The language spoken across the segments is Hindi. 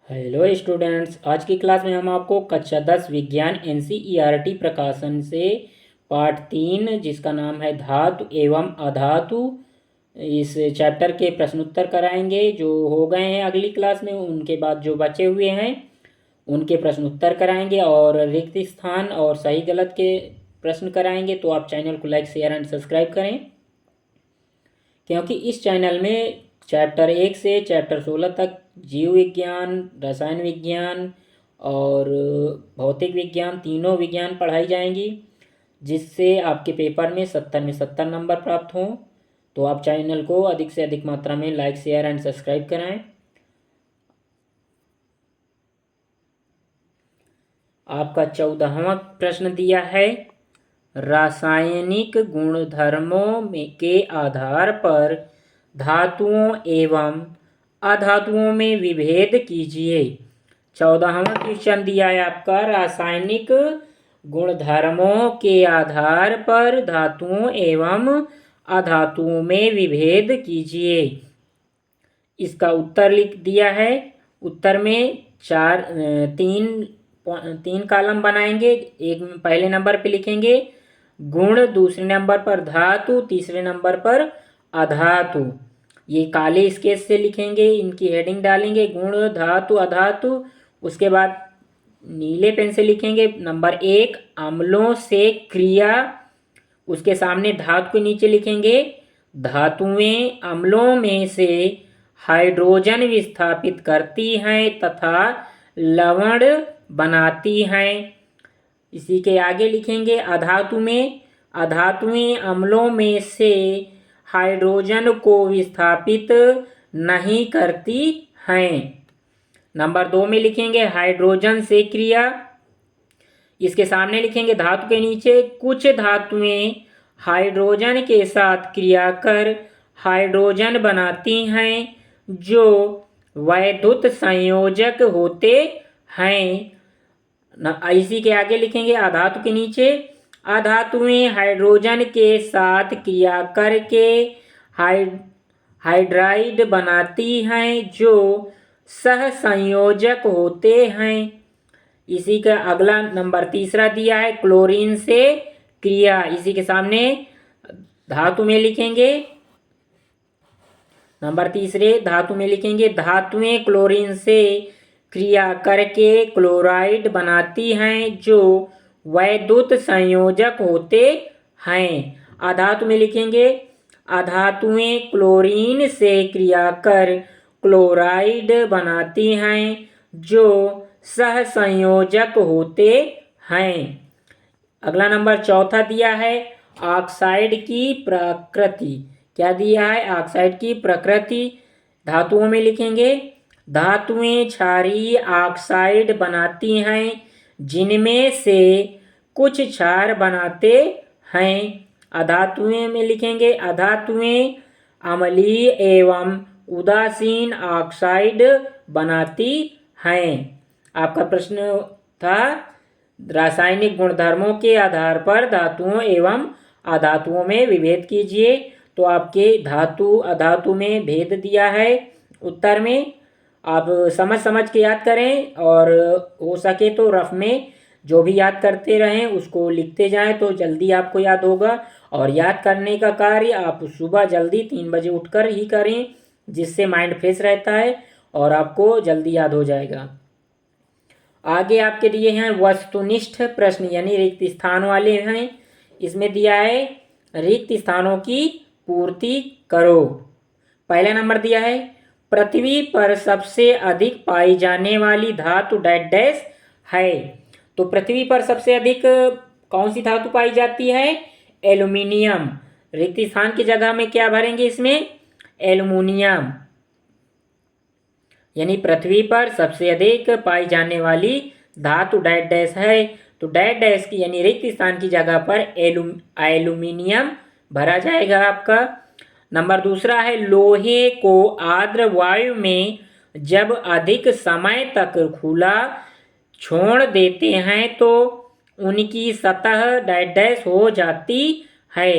हेलो स्टूडेंट्स, आज की क्लास में हम आपको कक्षा 10 विज्ञान एनसीईआरटी प्रकाशन से पाठ 3 जिसका नाम है धातु एवं अधातु, इस चैप्टर के प्रश्नोत्तर कराएंगे। जो हो गए हैं अगली क्लास में, उनके बाद जो बचे हुए हैं उनके प्रश्नोत्तर कराएंगे और रिक्त स्थान और सही गलत के प्रश्न कराएंगे। तो आप चैनल को लाइक, शेयर एंड सब्सक्राइब करें, क्योंकि इस चैनल में चैप्टर 1 से चैप्टर 16 तक जीव विज्ञान, रसायन विज्ञान और भौतिक विज्ञान, तीनों विज्ञान पढ़ाई जाएंगी, जिससे आपके पेपर में 70 में 70 नंबर प्राप्त हों। तो आप चैनल को अधिक से अधिक मात्रा में लाइक, शेयर एंड सब्सक्राइब कराएं। आपका 14वां प्रश्न दिया है, रासायनिक गुणधर्मों के आधार पर धातुओं एवं अधातुओं में विभेद कीजिए। 14वां क्वेश्चन दिया है आपका, रासायनिक गुणधर्मों के आधार पर धातुओं एवं अधातुओं में विभेद कीजिए। इसका उत्तर लिख दिया है। उत्तर में तीन कॉलम बनाएंगे। एक पहले नंबर पे लिखेंगे गुण, दूसरे नंबर पर धातु, तीसरे नंबर पर अधातु। ये काले स्केच से लिखेंगे, इनकी हेडिंग डालेंगे गुण, धातु, अधातु। उसके बाद नीले पेन से लिखेंगे नंबर 1 अम्लों से क्रिया। उसके सामने धातु के नीचे लिखेंगे धातुएं अम्लों में से हाइड्रोजन विस्थापित करती हैं तथा लवण बनाती हैं। इसी के आगे लिखेंगे अधातु में अधातुएं अम्लों में से हाइड्रोजन को विस्थापित नहीं करती हैं। नंबर 2 में लिखेंगे हाइड्रोजन से क्रिया। इसके सामने लिखेंगे धातु के नीचे कुछ धातुएं हाइड्रोजन के साथ क्रिया कर हाइड्रोजन बनाती हैं जो वैद्युत संयोजक होते हैं। इसी के आगे लिखेंगे अधातु के नीचे अधातुएं हाइड्रोजन के साथ क्रिया करके हाइड्राइड बनाती हैं जो सह संयोजक होते हैं। इसी का अगला नंबर 3 दिया है क्लोरीन से क्रिया। इसी के सामने धातु में लिखेंगे नंबर 3 धातु में लिखेंगे धातुएं क्लोरीन से क्रिया करके क्लोराइड बनाती हैं जो वैद्युत संयोजक होते हैं। अधातु में लिखेंगे अधातुएं क्लोरीन से क्रिया कर क्लोराइड बनाती हैं जो सह संयोजक होते हैं। अगला नंबर 4 दिया है ऑक्साइड की प्रकृति। क्या दिया है? ऑक्साइड की प्रकृति। धातुओं में लिखेंगे धातुएं क्षारीय ऑक्साइड बनाती हैं जिनमें से कुछ क्षार बनाते हैं। अधातुएं में लिखेंगे अधातुएं अम्लीय एवं उदासीन ऑक्साइड बनाती हैं। आपका प्रश्न था रासायनिक गुणधर्मों के आधार पर धातुओं एवं अधातुओं में विभेद कीजिए। तो आपके धातु अधातु में भेद दिया है। उत्तर में आप समझ समझ के याद करें और हो सके तो रफ में जो भी याद करते रहें उसको लिखते जाएं तो जल्दी आपको याद होगा। और याद करने का कार्य आप सुबह जल्दी 3 बजे उठकर ही करें, जिससे माइंड फ्रेश रहता है और आपको जल्दी याद हो जाएगा। आगे आपके दिए हैं वस्तुनिष्ठ प्रश्न, यानी रिक्त स्थान वाले हैं। इसमें दिया है रिक्त स्थानों की पूर्ति करो। पहला नंबर दिया है पृथ्वी पर सबसे अधिक पाई जाने वाली धातु डैश डैश है। तो पृथ्वी पर सबसे अधिक कौन सी धातु पाई जाती है? एल्यूमिनियम। रिक्त स्थान की जगह में क्या भरेंगे इसमें? एल्यूमिनियम। यानी पृथ्वी पर सबसे अधिक पाई जाने वाली धातु डैश डैश है। तो डैश डैश की यानी रिक्त स्थान की जगह पर एल्यूमिनियम भरा जाएगा आपका। नंबर 2 है लोहे को आर्द्र वायु में जब अधिक समय तक खुला छोड़ देते हैं तो उनकी सतह डैश डैश हो जाती है।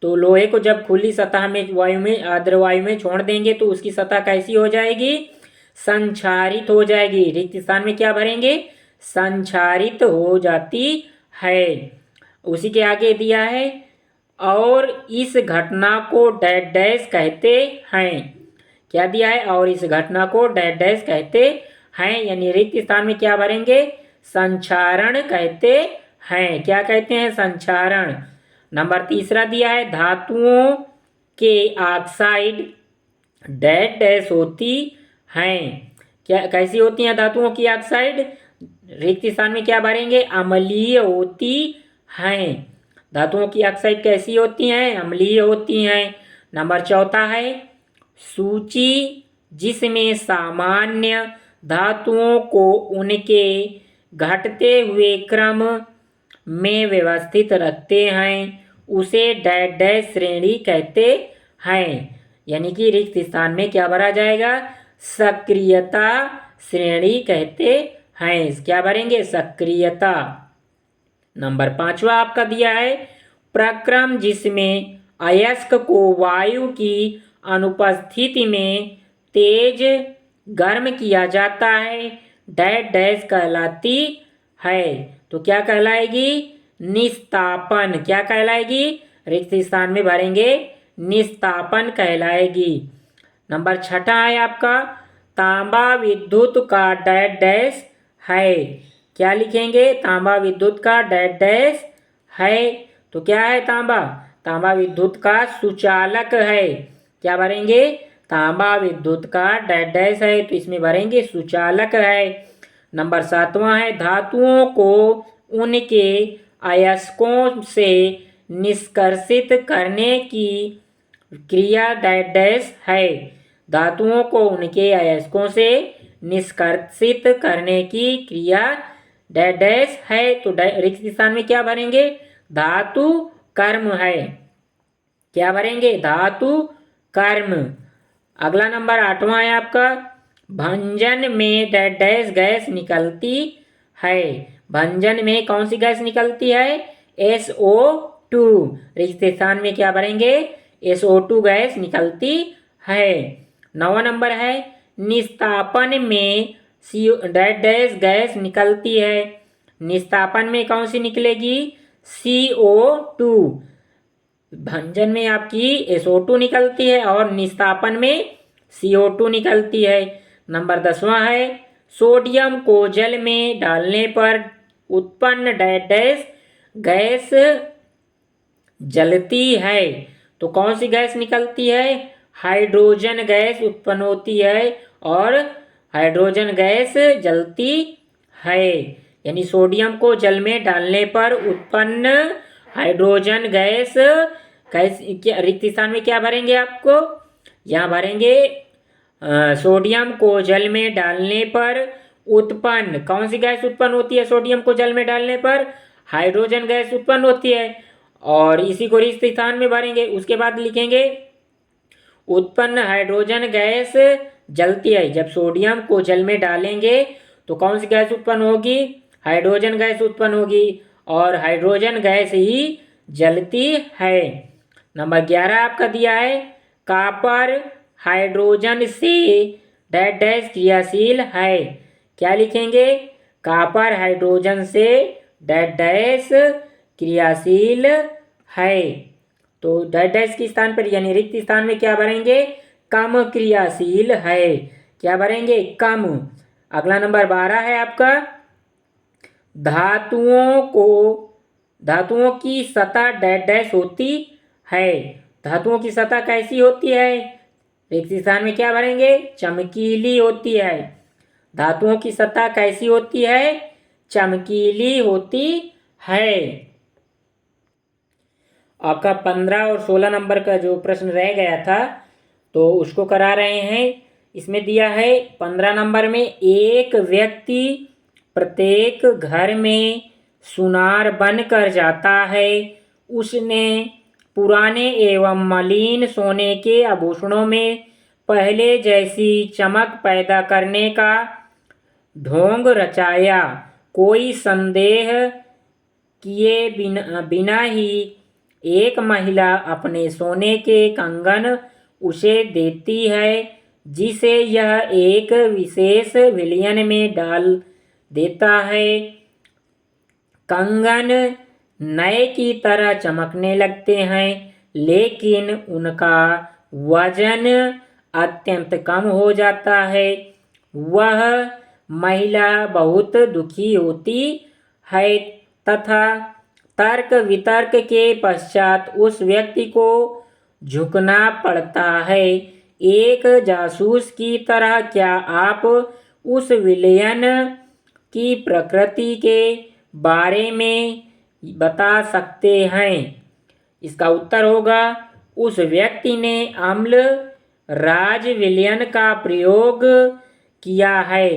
तो लोहे को जब खुली सतह में वायु में आर्द्र वायु में छोड़ देंगे तो उसकी सतह कैसी हो जाएगी? संक्षारित हो जाएगी। रिक्त स्थान में क्या भरेंगे? संक्षारित हो जाती है। उसी के आगे दिया है और इस घटना को डैश डैश कहते हैं। क्या दिया है? और इस घटना को डैश डैश कहते हैं, यानी रिक्त स्थान में क्या भरेंगे? संक्षारण कहते हैं। क्या कहते हैं? संक्षारण। नंबर तीसरा दिया है धातुओं के ऑक्साइड डैश डैश होती हैं। क्या कैसी होती हैं धातुओं की ऑक्साइड? रिक्त स्थान में क्या भरेंगे? अम्लीय होती हैं। धातुओं की ऑक्साइड कैसी होती हैं? अम्लीय होती हैं। नंबर चौथा है सूची जिसमें सामान्य धातुओं को उनके घटते हुए क्रम में व्यवस्थित रखते हैं उसे डैश डैश श्रेणी कहते हैं। यानी कि रिक्त स्थान में क्या भरा जाएगा? सक्रियता श्रेणी कहते हैं। क्या भरेंगे? सक्रियता। नंबर पांचवा आपका दिया है प्रक्रम जिसमें अयस्क को वायु की अनुपस्थिति में तेज गर्म किया जाता है डैश डैश कहलाती है। तो क्या कहलाएगी? निस्तापन। क्या कहलाएगी? रिक्त स्थान में भरेंगे निस्तापन कहलाएगी। नंबर छठा है आपका तांबा विद्युत का डैश डैश है। क्या लिखेंगे? तांबा विद्युत का डैश डैश है। तो क्या है तांबा? तांबा विद्युत का सुचालक है। क्या भरेंगे? तांबा विद्युत का डैश डैश है, तो इसमें भरेंगे सुचालक है। नंबर सातवां है धातुओं को उनके अयस्कों से निष्कर्षित करने की क्रिया डैश डैश है। धातुओं को उनके अयस्कों से निष्कर्षित करने की क्रिया डैश डैश है। तो रिक्त स्थान में क्या भरेंगे? धातु कर्म है। क्या भरेंगे? धातु कर्म। अगला नंबर आठवां है आपका भंजन में डैश डैश गैस निकलती है। भंजन में कौन सी गैस निकलती है? SO2। रिक्त स्थान में क्या भरेंगे? SO2 गैस निकलती है। 9वां नंबर है निस्तापन में डैश डैश गैस निकलती है। निस्तापन में कौन सी निकलेगी? CO2। भंजन में आपकी SO2 निकलती है और निस्तापन में CO2 निकलती है। नंबर 10वां है सोडियम को जल में डालने पर उत्पन्न डैश डैश गैस जलती है। तो कौन सी गैस निकलती है? हाइड्रोजन गैस उत्पन्न होती है और हाइड्रोजन गैस जलती है। यानी सोडियम को जल में डालने पर उत्पन्न हाइड्रोजन गैस रिक्त स्थान में क्या भरेंगे? आपको यहाँ भरेंगे सोडियम को जल में डालने पर उत्पन्न कौन सी गैस उत्पन्न होती है? सोडियम को जल में डालने पर हाइड्रोजन गैस उत्पन्न होती है और इसी को रिक्त स्थान में भरेंगे। उसके बाद लिखेंगे उत्पन्न हाइड्रोजन गैस जलती है। जब सोडियम को जल में डालेंगे तो कौन सी गैस उत्पन्न होगी? हाइड्रोजन गैस उत्पन्न होगी और हाइड्रोजन गैस ही जलती है। नंबर 11 आपका दिया है कॉपर हाइड्रोजन से डैश डैश क्रियाशील है। क्या लिखेंगे? कॉपर हाइड्रोजन से डैश डैश क्रियाशील है। तो डैश डैश के स्थान पर यानी रिक्त स्थान में क्या भरेंगे? कम क्रियाशील है। क्या भरेंगे? कम। अगला नंबर 12 है आपका धातुओं की सतह डैश डैश होती है। धातुओं की सतह कैसी होती है? रिक्त स्थान में क्या भरेंगे? चमकीली होती है। धातुओं की सतह कैसी होती है? चमकीली होती है। आपका 15 और 16 नंबर का जो प्रश्न रह गया था तो उसको करा रहे हैं। इसमें दिया है 15 नंबर में एक व्यक्ति प्रत्येक घर में सुनार बनकर जाता है। उसने पुराने एवं मलिन सोने के आभूषणों में पहले जैसी चमक पैदा करने का ढोंग रचाया। कोई संदेह किए बिना ही एक महिला अपने सोने के कंगन उसे देती है। जिसे यह एक विशेष विलयन में डाल देता है। कंगन नए की तरह चमकने लगते हैं, लेकिन उनका वजन अत्यंत कम हो जाता है। वह महिला बहुत दुखी होती है तथा तर्क वितर्क के पश्चात उस व्यक्ति को झुकना पड़ता है। एक जासूस की तरह क्या आप उस विलयन की प्रकृति के बारे में बता सकते हैं? इसका उत्तर होगा, उस व्यक्ति ने अम्ल राज विलयन का प्रयोग किया है।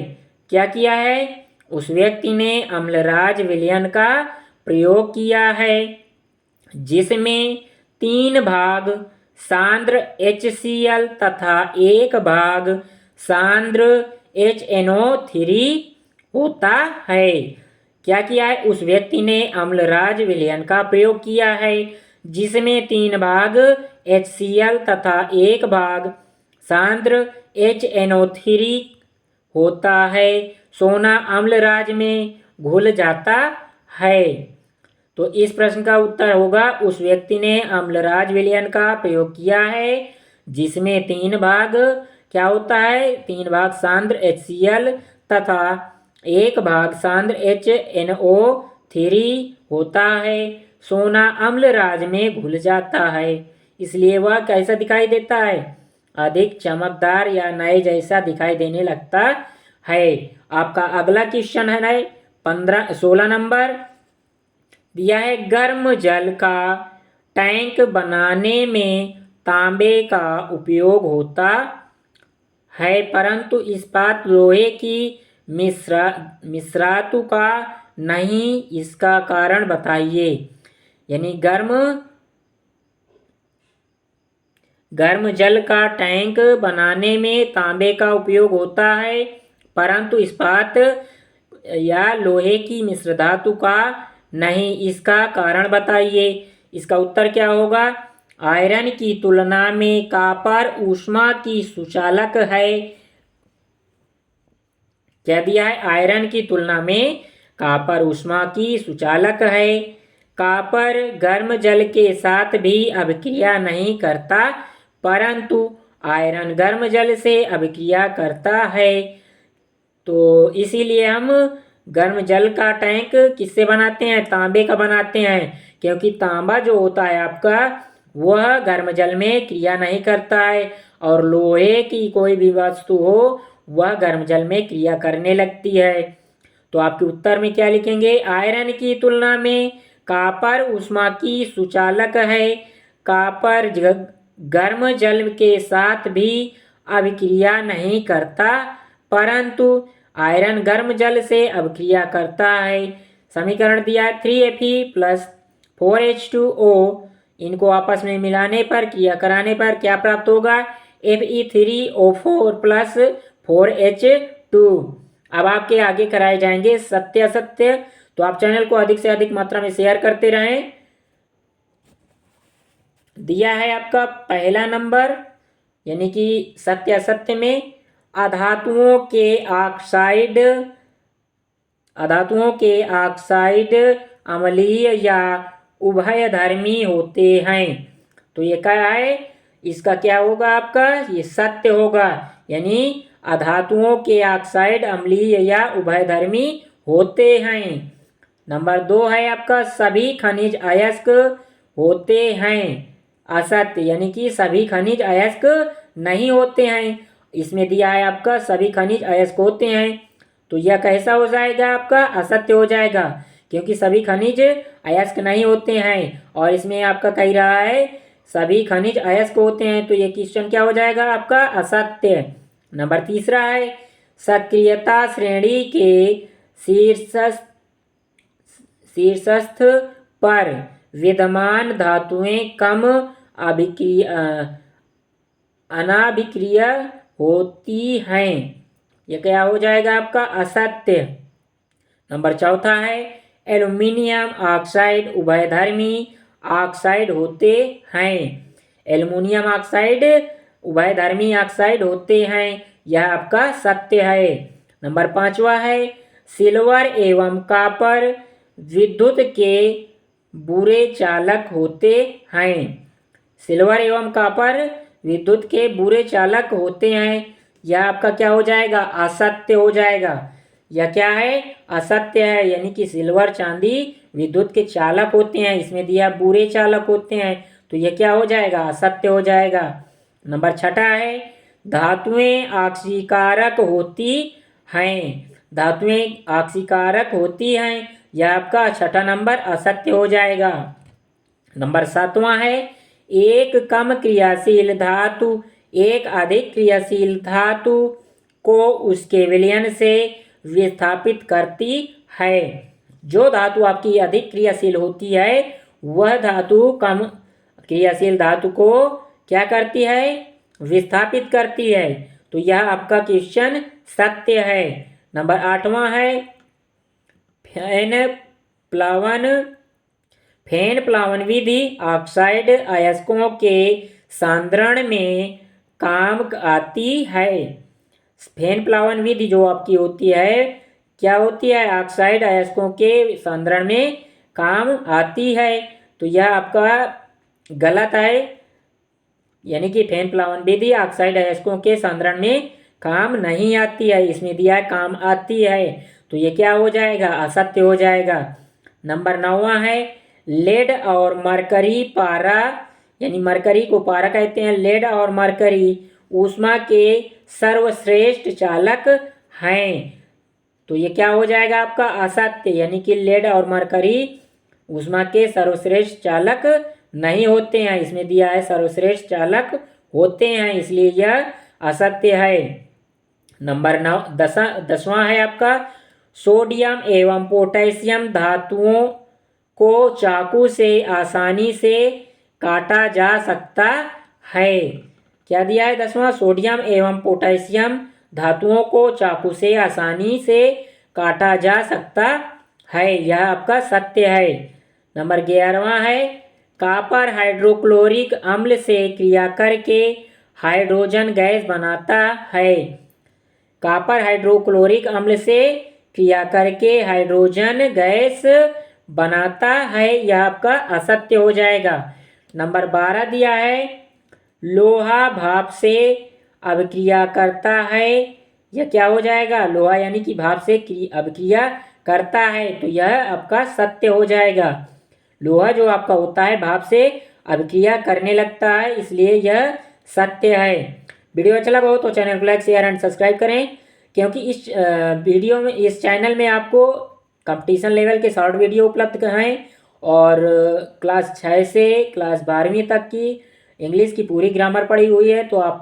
क्या किया है? उस व्यक्ति ने अम्लराज विलयन का प्रयोग किया है, जिसमें 3 भाग सांद्र HCl तथा 1 भाग सांद्र HNO3 होता है। क्या किया है? उस व्यक्ति ने अम्लराज विलयन का प्रयोग किया है, जिसमें 3 भाग HCl तथा 1 भाग सांद्र HNO3 होता है। सोना अम्लराज में घुल जाता है। तो इस प्रश्न का उत्तर होगा, उस व्यक्ति ने अम्लराज विलयन का प्रयोग किया है, जिसमें 3 भाग क्या होता है? 3 भाग सांद्र HCl तथा 1 भाग सांद्र HNO3 होता है। सोना अम्लराज में घुल जाता है, इसलिए वह कैसा दिखाई देता है? अधिक चमकदार या नए जैसा दिखाई देने लगता है। आपका अगला क्वेश्चन है नए 16 नंबर दिया है, गर्म जल का टैंक बनाने में तांबे का उपयोग होता है, परंतु इस्पात लोहे की मिश्रातु का नहीं। इसका कारण बताइए। यानी गर्म जल का टैंक बनाने में तांबे का उपयोग होता है, परंतु इस्पात या लोहे की मिश्र धातु का नहीं। इसका कारण बताइए। इसका उत्तर क्या होगा? आयरन की तुलना में कॉपर ऊष्मा की सुचालक है। क्या दिया है? आयरन की तुलना में कॉपर ऊष्मा की सुचालक है। कॉपर गर्म जल के साथ भी अभिक्रिया नहीं करता, परंतु आयरन गर्म जल से अभिक्रिया करता है। तो इसीलिए हम गर्म जल का टैंक किससे बनाते हैं? तांबे का बनाते हैं, क्योंकि तांबा जो होता है आपका वह गर्म जल में क्रिया नहीं करता है, और लोहे की कोई भी वस्तु हो वह गर्म जल में क्रिया करने लगती है। तो आपके उत्तर में क्या लिखेंगे? आयरन की तुलना में कॉपर ऊष्मा की सुचालक है। कॉपर गर्म जल के साथ भी अभिक्रिया नहीं करता, परंतु आयरन गर्म जल से अभिक्रिया करता है। समीकरण दिया है 3Fe प्लस 4H2O, इनको आपस में मिलाने पर क्रिया कराने पर क्या प्राप्त होगा? Fe3O4 plus 4H2। अब आपके आगे कराए जाएंगे सत्य असत्य, तो आप चैनल को अधिक से अधिक मात्रा में शेयर करते रहें। दिया है आपका पहला नंबर, यानी कि सत्य असत्य में अधातुओं के ऑक्साइड अम्लीय या उभयधर्मी होते हैं। तो ये क्या है? इसका क्या होगा आपका? ये सत्य होगा, यानी अधातुओं के ऑक्साइड अम्लीय या उभयधर्मी होते हैं। नंबर 2 है आपका, सभी खनिज अयस्क होते हैं। असत्य, यानी कि सभी खनिज अयस्क नहीं होते हैं। इसमें दिया है आपका सभी खनिज अयस्क होते हैं, तो यह कैसा हो जाएगा? आपका असत्य हो जाएगा, क्योंकि सभी खनिज अयस्क नहीं होते हैं, और इसमें आपका कह रहा है सभी खनिज अयस्क होते हैं, तो ये क्वेश्चन क्या हो जाएगा आपका? असत्य। नंबर 3 है, सक्रियता श्रेणी के शीर्षस्थ पर विद्यमान धातुएं कम अनाभिक्रिय होती हैं। यह क्या हो जाएगा आपका? असत्य। नंबर 4 है, एल्युमिनियम ऑक्साइड उभयधर्मी ऑक्साइड होते हैं। एल्युमिनियम ऑक्साइड उभयधर्मी ऑक्साइड होते हैं। यह आपका सत्य है। नंबर 5वां है सिल्वर एवं कॉपर विद्युत के बुरे चालक होते हैं। सिल्वर एवं कॉपर विद्युत के बुरे चालक होते हैं। यह आपका क्या हो जाएगा? असत्य हो जाएगा। यह क्या है? असत्य है। यानी कि सिल्वर चांदी विद्युत के चालक होते हैं, इसमें दिया बुरे चालक होते हैं, तो यह क्या हो जाएगा? असत्य हो जाएगा। नंबर 6 है धातुएं ऑक्सीकारक होती हैं। धातुएं ऑक्सीकारक होती हैं। यह आपका 6 नंबर असत्य हो जाएगा। नंबर 7वां है एक कम क्रियाशील धातु एक अधिक क्रियाशील धातु को उसके विलयन से विस्थापित करती है। जो धातु आपकी अधिक क्रियाशील होती है वह धातु कम क्रियाशील धातु को क्या करती है? विस्थापित करती है। तो यह आपका क्वेश्चन सत्य है। नंबर 8वां है फेन प्लावन विधि ऑक्साइड अयस्कों के सांद्रण में काम आती है। फेन प्लावन विधि जो आपकी होती है क्या होती है? ऑक्साइड अयस्कों के सांद्रण में काम आती है। तो यह आपका गलत है। यानी कि फेन प्लावन विधि ऑक्साइड अयस्कों के सांद्रण में काम नहीं आती है। इसमें दिया है काम आती है, तो ये क्या हो जाएगा? असत्य हो जाएगा। नंबर 9वां है लेड और मरकरी पारा, यानी मरकरी को पारा कहते हैं। लेड और मरकरी ऊष्मा के सर्वश्रेष्ठ चालक हैं। तो ये क्या हो जाएगा आपका? असत्य। यानी कि लेड और मरकरी ऊष्मा के सर्वश्रेष्ठ चालक नहीं होते हैं। इसमें दिया है सर्वश्रेष्ठ चालक होते हैं, इसलिए यह असत्य है। नंबर 10वां है आपका सोडियम एवं पोटेशियम धातुओं को चाकू से आसानी से काटा जा सकता है। क्या दिया है? 10वां सोडियम एवं पोटेशियम धातुओं को चाकू से आसानी से काटा जा सकता है। यह आपका सत्य है। नंबर 11वां है कॉपर हाइड्रोक्लोरिक अम्ल से क्रिया करके हाइड्रोजन गैस बनाता है। कॉपर हाइड्रोक्लोरिक अम्ल से क्रिया करके हाइड्रोजन गैस बनाता है। यह आपका असत्य हो जाएगा। नंबर 12 दिया है लोहा भाप से अभिक्रिया करता है। यह क्या हो जाएगा? लोहा यानी कि भाप से अभिक्रिया करता है, तो यह आपका सत्य हो जाएगा। लोहा जो आपका होता है भाप से अभिक्रिया करने लगता है, इसलिए यह सत्य है। वीडियो अच्छा लगा हो तो चैनल को लाइक शेयर एंड सब्सक्राइब करें, क्योंकि इस वीडियो में इस चैनल में आपको कंपटीशन लेवल के शॉर्ट वीडियो उपलब्ध हैं और क्लास 6 से क्लास 12वीं तक की इंग्लिश की पूरी ग्रामर पढ़ी हुई है, तो आप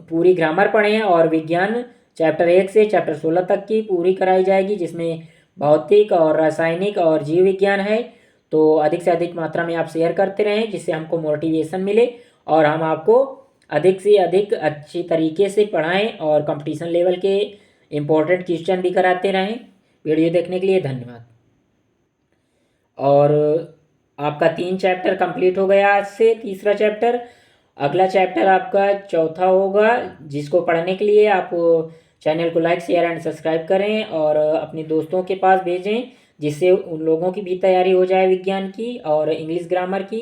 पूरी ग्रामर पढ़ें। और विज्ञान चैप्टर 1 से चैप्टर 16 तक की पूरी कराई जाएगी, जिसमें भौतिक और रासायनिक और जीव विज्ञान है। तो अधिक से अधिक मात्रा में आप शेयर करते रहें, जिससे हमको मोटिवेशन मिले और हम आपको अधिक से अधिक अच्छी तरीके से पढ़ाएं और कंपटीशन लेवल के इम्पोर्टेंट क्वेश्चन भी कराते रहें। वीडियो देखने के लिए धन्यवाद। और आपका 3 चैप्टर कंप्लीट हो गया आज से। तीसरा चैप्टर, अगला चैप्टर आपका चौथा होगा, जिसको पढ़ने के लिए आप चैनल को लाइक शेयर एंड सब्सक्राइब करें और अपने दोस्तों के पास भेजें, जिससे उन लोगों की भी तैयारी हो जाए विज्ञान की और इंग्लिश ग्रामर की।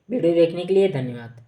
वीडियो देखने के लिए धन्यवाद।